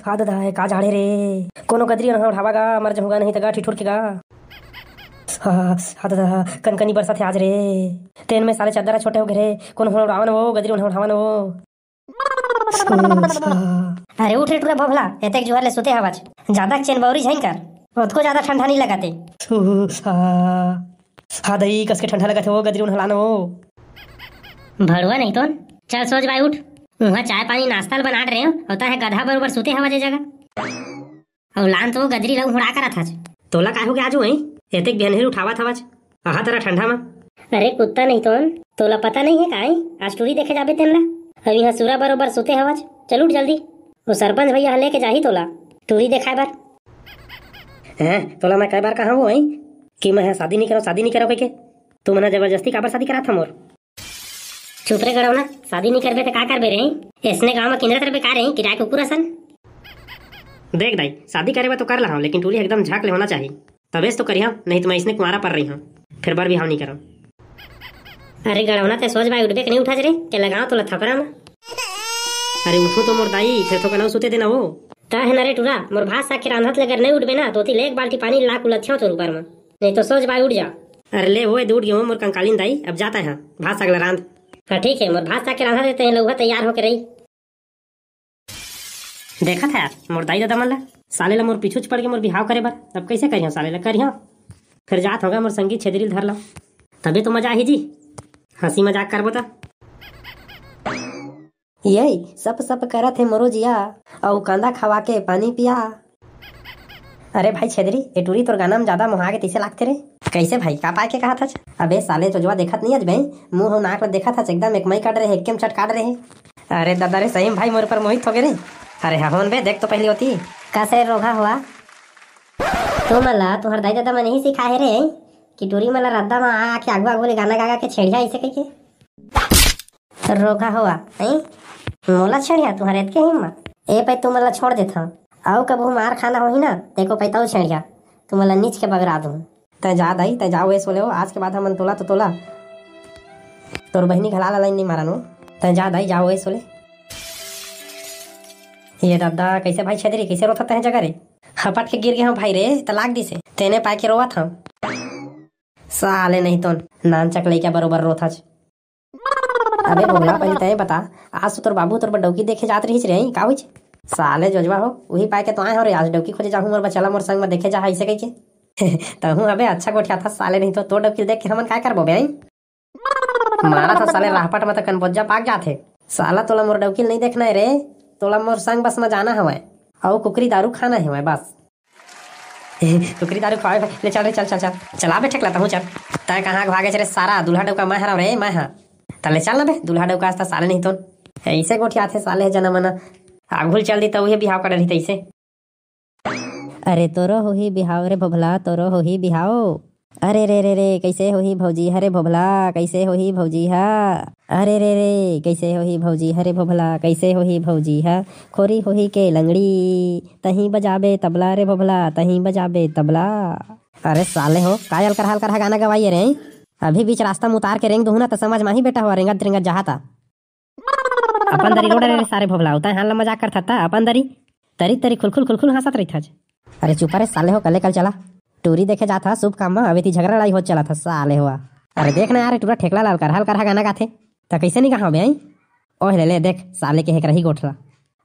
आदत है का झाड़े रे कोनो गदरी न उठावा गा मर जाऊंगा नहीं तगा ठिठुर के गा आदत कनकनी बरसा थे आज रे तेन में साले चादर छोटे हो घरे कोनो उड़ावन वो गदरी उठावन वो अरे उठ रे टूरा भोभला एतेक जुहर ले सुते हवाज ज्यादा चैन बौरी झइन कर उसको ज्यादा ठंडा नहीं लगाते हाँ दही कस के ठंडा लगा थे वो गदरी उठाना वो भड़ुआ नहीं तो चल सोच भाई उठ वहाँ चाय पानी नाश्ता बना रहे हो होता है गधा बरोबर सुते हवा जगह और लान तो गदरी लग हुड़ा करा था तोला का हो गया आज वही एतेक बेनहेर उठावा था आहा तेरा ठंडा में अरे कुत्ता नहीं तो तोला पता नहीं है काई आज टूरी देखे जाबे तेनला अब यहाँ सूरा बरोबर सुते हवाज चल उठ जल्दी वो सरपंच भैया लेके जाही तोला टूरी देखाए बार हैं तोला मैं कई बार कहा हूँ वही कि मैं शादी नहीं करो के तू मना जबरदस्ती काबर शादी करा था मोर चुप रे गड़ौना शादी नहीं करबे तो का करबे रे इसने गांव में किंद्रा तरह बेकार है किराए को पूरा सन देख दाई शादी करे तो कर ला हूँ लेकिन टूली एकदम झाक ले होना चाहिए तबेस तो करिया नहीं तो मैं इसने कुंवारा पर रही हूँ फिर बार भी हाँ नहीं करो अरे गड़ौना ते सोच भाई उठबे के नहीं उठा रे के लगाओ तो थपरा में अरे उठू तो मोर दाई फिर तो कना सुते देना वो ता है ना रे टूरा मोर भात साग के रांधत लेकर नहीं उठबे ना तो ती ले एक बाल्टी पानी ला कुलथियो तो ऊपर में नहीं तो सोच भाई उठ जा अरे ले वो दूध गयो मोर कंकालीन दाई अब जाता है भात साग रांध हाँ ठीक है मोर भात साग के रांधा देते हैं लोग तैयार होकर रही देखा था यार मोर दाई दादा मन ला साले ला मोर पीछू पड़ के मोर बिहाव करे बार अब कैसे करियो साले ला करियो फिर जात होगा मोर संगीत छेदरी धर लो तभी तो मजा ही जी हंसी मजाक करबो ता यही सब करत है मोरो जिया और कांदा खवा के पानी पिया अरे भाई छेदरी ए टूरी तोर गाना में ज्यादा मोहा के तीसे लागते रे कैसे भाई का पाए के कहा था अबे साले तो जो देखत नहीं आज भाई मुंह नाक में देखा था एकदम एक मई काट रहे एकदम चट काट रहे अरे दादा रे सही भाई मोर पर मोहित हो गए रे अरे हाँ बे देख तो पहली होती कैसे रोगा हुआ तो मला तुम्हार दाई दादा मैंने ही सिखाए रे कि टूरी मला रद्दा में आके आगवा आगवा गाना गा के छेड़िया ऐसे कह के रोगा हुआ है मोला छेड़िया तुम्हारे के हिम्मत ए पे तू मला छोड़ देता आओ कबू मार खाना हो ही ना देखो पैता छेड़िया तू मला नीच के बगरा दूं तय जा दाई तय जाओ ऐसे बोले हो आज के बाद हम तोला तो तोला तोर बहनी घला लाइन नहीं मारा नो तय जा दाई जाओ ऐसे बोले ये दादा कैसे भाई छेदरी कैसे रोता है जगह रे हपट के गिर गए हम भाई रे तलाक दी से तेने पाए के रोवा था साले नहीं तो नान चक क्या बरोबर रोथा अबे बोला पहले तय बता आज तो तोर बाबू तोर डौकी देखे जात रही रे का हुई साले जोजवा हो वही पाए के तो आए हो रे आज डौकी खोजे जाऊं मोर बचला मोर संग में देखे जा ऐसे कह के तहू अबे अच्छा गोठिया था साले नहीं तो डौकी देख के हमन काय करबो बे मारा था साले राहपट में तो कनबोजा पाक जाते साला तोला मोर डौकी नहीं देखना है रे तोला मोर संग बस में जाना हवे और कुकरी दारू खाना है बस कुकरी दारू खाए ले चल रे चल चल चल चला बे ठेक लाता हूँ चल तय कहाँ भागे रे सारा दूल्हा डौका मैं हरा रे मैं हाँ तले चल ना बे दूल्हा डौका साले नहीं तो ऐसे गोठिया थे साले जना मना आघुल चल दी तो वही बिहाव कर रही तैसे अरे तोरो हो ही बिहाव रे भोभला तोरो हो ही बिहाव अरे रे रे रे कैसे हो ही भौजी हरे भोभला कैसे हो ही भौजी हा अरे रे रे कैसे हो ही भौजी हरे भोभला कैसे हो ही भौजी हा खोरी हो ही के लंगड़ी तही बजाबे तबला रे भोभला तही बजाबे तबला अरे साले हो कायल कर हाल कर गाना गवाइए रे अभी बीच रास्ता में उतार के रेंग दूं ना तो समझ में ही बेटा हुआ रेंगत रेंगत जहाता अपन दरी रोड रे सारे भोभला होता है हाल मजाक करता था अपन दरी तरी तरी खुलखुल हंसत रही था अरे चुप रे साले हो कल चला टूरी देखे जाता शुभ काम में अभी थी झगड़ा लड़ाई हो चला था साले हुआ अरे देख ना यार टूरा ठेकला लाल कर हाल कर गाना गाथे तो कैसे नहीं कहा बे ओह ले देख साले के हेक रही गोठला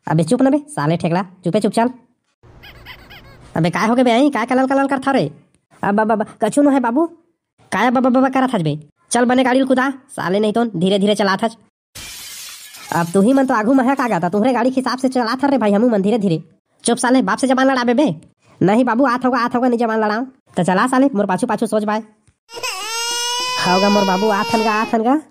अबे चुप ना बे साले ठेकला चुपे चुप चल अबे काय हो गए बे काय कलल कलल कर था रे अब बाबा कछु न है बाबू काय बाबा बाबा करा था बे चल बने गाड़ी कुदा साले नहीं तो धीरे धीरे चला था अब तू ही मन तो आगू महक आ गया तुम्हारे गाड़ी के हिसाब से चला था रे भाई हमू मन धीरे धीरे चुप साले बाप से जबान लड़ाबे बे नहीं बाबू आत होगा नहीं जबान लड़ाओ तो चला साले मोर पाछू पाछू सोच बाय होगा मोर बाबू आथन गा